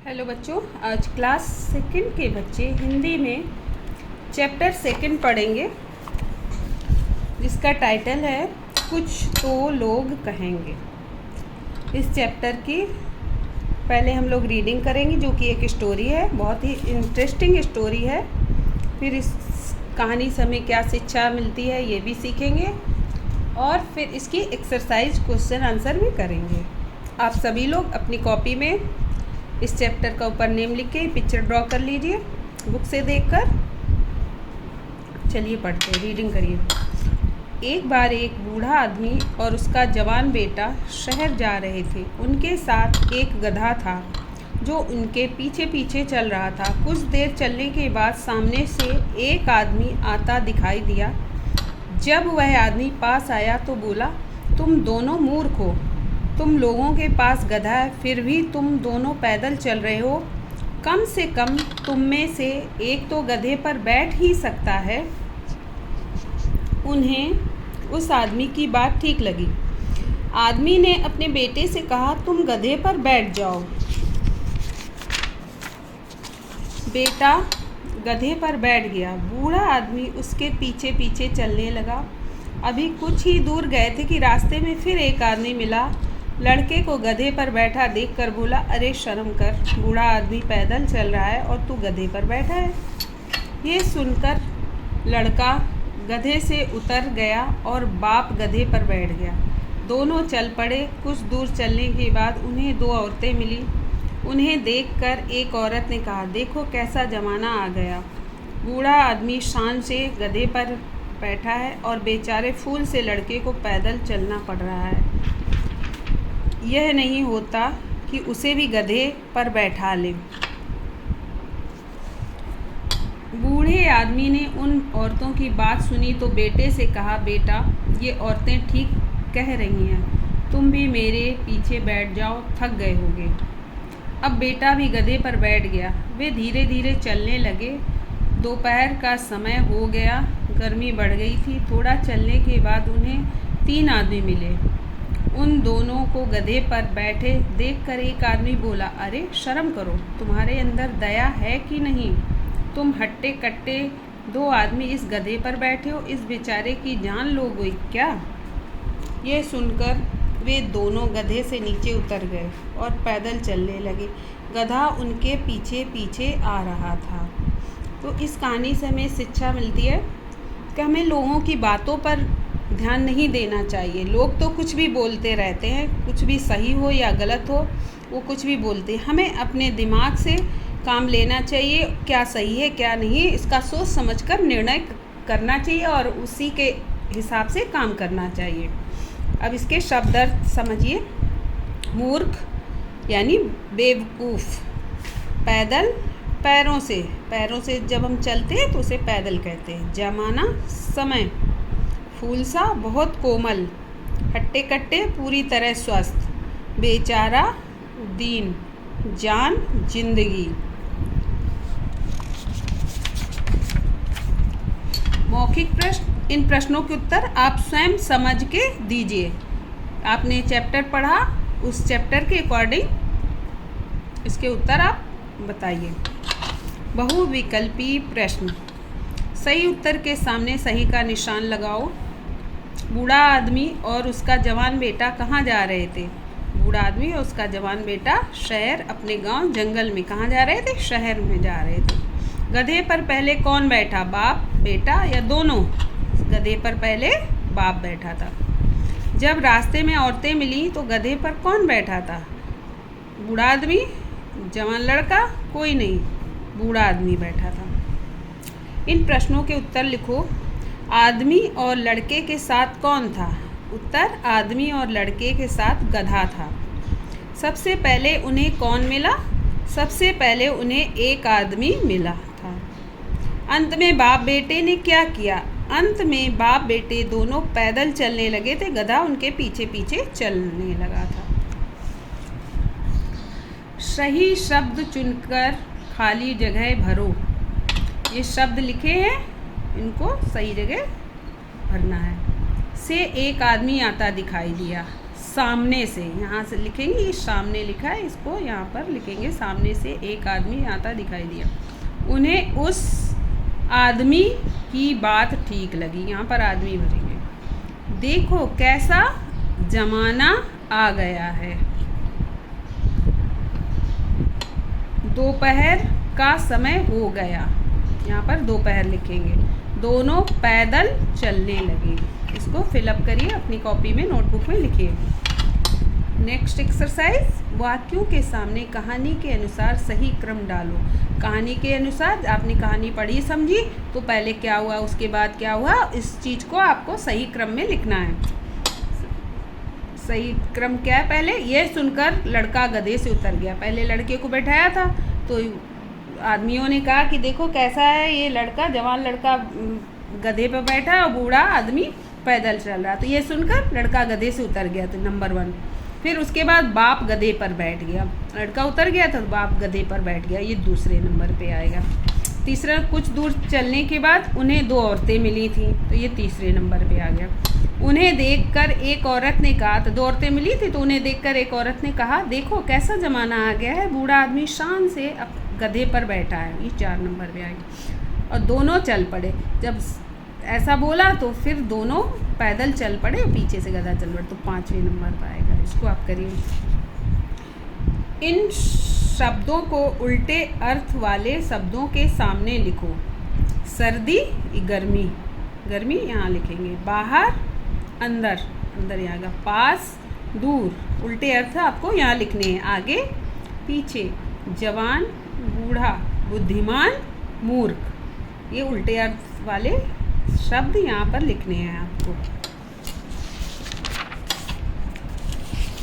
Hello बच्चों, आज class second के बच्चे हिंदी में चैप्टर सेकंड पढ़ेंगे, जिसका टाइटल है कुछ तो लोग कहेंगे। इस चैप्टर की पहले हम लोग रीडिंग करेंगे, जो कि एक स्टोरी है, बहुत ही इंटरेस्टिंग स्टोरी है। फिर इस कहानी से हमें क्या शिक्षा मिलती है ये भी सीखेंगे, और फिर इसकी एक्सरसाइज क्वेश्चन आंसर भी करेंगे। आप सभी लोग अपनी कॉपी में इस चैप्टर का ऊपर नेम लिख के पिक्चर ड्रॉ कर लीजिए बुक से देखकर। चलिए पढ़ते हैं, रीडिंग करिए। एक बार एक बूढ़ा आदमी और उसका जवान बेटा शहर जा रहे थे। उनके साथ एक गधा था जो उनके पीछे पीछे चल रहा था। कुछ देर चलने के बाद सामने से एक आदमी आता दिखाई दिया। जब वह आदमी पास आया तो बोला, तुम दोनों मूर्ख हो। तुम लोगों के पास गधा है, फिर भी तुम दोनों पैदल चल रहे हो। कम से कम तुम में से एक तो गधे पर बैठ ही सकता है। उन्हें उस आदमी की बात ठीक लगी। आदमी ने अपने बेटे से कहा, तुम गधे पर बैठ जाओ। बेटा गधे पर बैठ गया। बूढ़ा आदमी उसके पीछे पीछे चलने लगा। अभी कुछ ही दूर गए थे कि रास्ते में फिर एक आदमी मिला। लड़के को गधे पर बैठा देखकर बोला, अरे शर्म कर, बूढ़ा आदमी पैदल चल रहा है और तू गधे पर बैठा है। ये सुनकर लड़का गधे से उतर गया और बाप गधे पर बैठ गया। दोनों चल पड़े। कुछ दूर चलने के बाद उन्हें दो औरतें मिली। उन्हें देखकर एक औरत ने कहा, देखो कैसा ज़माना आ गया। बूढ़ा आदमी शान से गधे पर बैठा है और बेचारे फूल से लड़के को पैदल चलना पड़ रहा है। यह नहीं होता कि उसे भी गधे पर बैठा ले। बूढ़े आदमी ने उन औरतों की बात सुनी तो बेटे से कहा, बेटा ये औरतें ठीक कह रही हैं, तुम भी मेरे पीछे बैठ जाओ, थक गए होगे। अब बेटा भी गधे पर बैठ गया। वे धीरे धीरे चलने लगे। दोपहर का समय हो गया, गर्मी बढ़ गई थी। थोड़ा चलने के बाद उन्हें तीन आदमी मिले। उन दोनों को गधे पर बैठे देखकर एक आदमी बोला, अरे शर्म करो, तुम्हारे अंदर दया है कि नहीं? तुम हट्टे कट्टे दो आदमी इस गधे पर बैठे हो, इस बेचारे की जान लोगे क्या? ये सुनकर वे दोनों गधे से नीचे उतर गए और पैदल चलने लगे। गधा उनके पीछे पीछे आ रहा था। तो इस कहानी से हमें शिक्षा मिलती है कि हमें लोगों की बातों पर ध्यान नहीं देना चाहिए। लोग तो कुछ भी बोलते रहते हैं, कुछ भी सही हो या गलत हो, वो कुछ भी बोलते हैं। हमें अपने दिमाग से काम लेना चाहिए, क्या सही है क्या नहीं है, इसका सोच समझकर निर्णय करना चाहिए और उसी के हिसाब से काम करना चाहिए। अब इसके शब्द अर्थ समझिए। मूर्ख यानी बेवकूफ़। पैदल पैरों से जब हम चलते हैं तो उसे पैदल कहते हैं। जमाना समय। फूल सा बहुत कोमल। हट्टे कट्टे पूरी तरह स्वस्थ। बेचारा दीन। जान जिंदगी। मौखिक प्रश्न। इन प्रश्नों के उत्तर आप स्वयं समझ के दीजिए। आपने चैप्टर पढ़ा, उस चैप्टर के अकॉर्डिंग इसके उत्तर आप बताइए। बहुविकल्पी प्रश्न। सही उत्तर के सामने सही का निशान लगाओ। बूढ़ा आदमी और उसका जवान बेटा कहाँ जा रहे थे? बूढ़ा आदमी और उसका जवान बेटा शहर, अपने गांव जंगल में। कहाँ जा रहे थे? शहर में जा रहे थे। गधे पर पहले कौन बैठा, बाप बेटा या दोनों? गधे पर पहले बाप बैठा था। जब रास्ते में औरतें मिली तो गधे पर कौन बैठा था? बूढ़ा आदमी, जवान लड़का? कोई नहीं, बूढ़ा आदमी बैठा था। इन प्रश्नों के उत्तर लिखो। आदमी और लड़के के साथ कौन था? उत्तर, आदमी और लड़के के साथ गधा था। सबसे पहले उन्हें कौन मिला? सबसे पहले उन्हें एक आदमी मिला था। अंत में बाप बेटे ने क्या किया? अंत में बाप बेटे दोनों पैदल चलने लगे थे, गधा उनके पीछे पीछे चलने लगा था। सही शब्द चुनकर खाली जगह भरो। ये शब्द लिखे हैं, इनको सही जगह भरना है। से एक आदमी आता दिखाई दिया। सामने से, यहाँ से लिखेंगे, ये सामने लिखा है, इसको यहाँ पर लिखेंगे सामने से एक आदमी आता दिखाई दिया। उन्हें उस आदमी की बात ठीक लगी, यहाँ पर आदमी भरेंगे। देखो कैसा जमाना आ गया है, दोपहर का समय हो गया, यहाँ पर दोपहर लिखेंगे। दोनों पैदल चलने लगे। इसको फिलअप करिए, अपनी कॉपी में नोटबुक में लिखिए। नेक्स्ट एक्सरसाइज, वाक्यों के सामने कहानी के अनुसार सही क्रम डालो। कहानी के अनुसार आपने कहानी पढ़ी समझी, तो पहले क्या हुआ उसके बाद क्या हुआ, इस चीज़ को आपको सही क्रम में लिखना है। सही क्रम क्या है, पहले ये सुनकर लड़का गधे से उतर गया। पहले लड़के को बैठाया था तो आदमियों ने कहा कि देखो कैसा है ये लड़का, जवान लड़का गधे पर बैठा है और बूढ़ा आदमी पैदल चल रहा। तो ये सुनकर लड़का गधे से उतर गया, तो नंबर 1। फिर उसके बाद बाप गधे पर बैठ गया, लड़का उतर गया तो बाप गधे पर बैठ गया, ये दूसरे नंबर पे आएगा। तीसरा, कुछ दूर चलने के बाद उन्हें 2 औरतें मिली थी, तो ये तीसरे नंबर पे आ गया। उन्हें देखकर एक औरत ने कहा, तो 2 औरतें मिली थी तो उन्हें देखकर एक औरत ने कहा, देखो कैसा ज़माना आ गया है, बूढ़ा आदमी शान से अब गधे पर बैठा है, ये 4 नंबर पे आएगी। और दोनों चल पड़े। जब ऐसा बोला तो फिर दोनों पैदल चल पड़े और पीछे से गधा चल पड़े, तो 5वें नंबर पर आएगा। इसको आप करिए। इन शब्दों को उल्टे अर्थ वाले शब्दों के सामने लिखो। सर्दी, गर्मी, गर्मी यहाँ लिखेंगे। बाहर, अंदर, अंदर यहाँ आएगा। पास, दूर, उल्टे अर्थ आपको यहाँ लिखने हैं। आगे, पीछे, जवान, बूढ़ा, बुद्धिमान, मूर्ख, ये उल्टे अर्थ वाले शब्द यहाँ पर लिखने हैं आपको।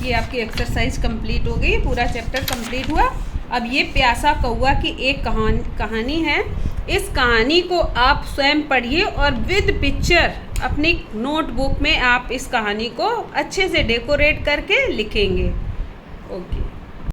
ये आपकी एक्सरसाइज कंप्लीट हो गई, पूरा चैप्टर कंप्लीट हुआ। अब ये प्यासा कौआ की एक कहानी है। इस कहानी को आप स्वयं पढ़िए और विद पिक्चर अपनी नोटबुक में आप इस कहानी को अच्छे से डेकोरेट करके लिखेंगे। ओके।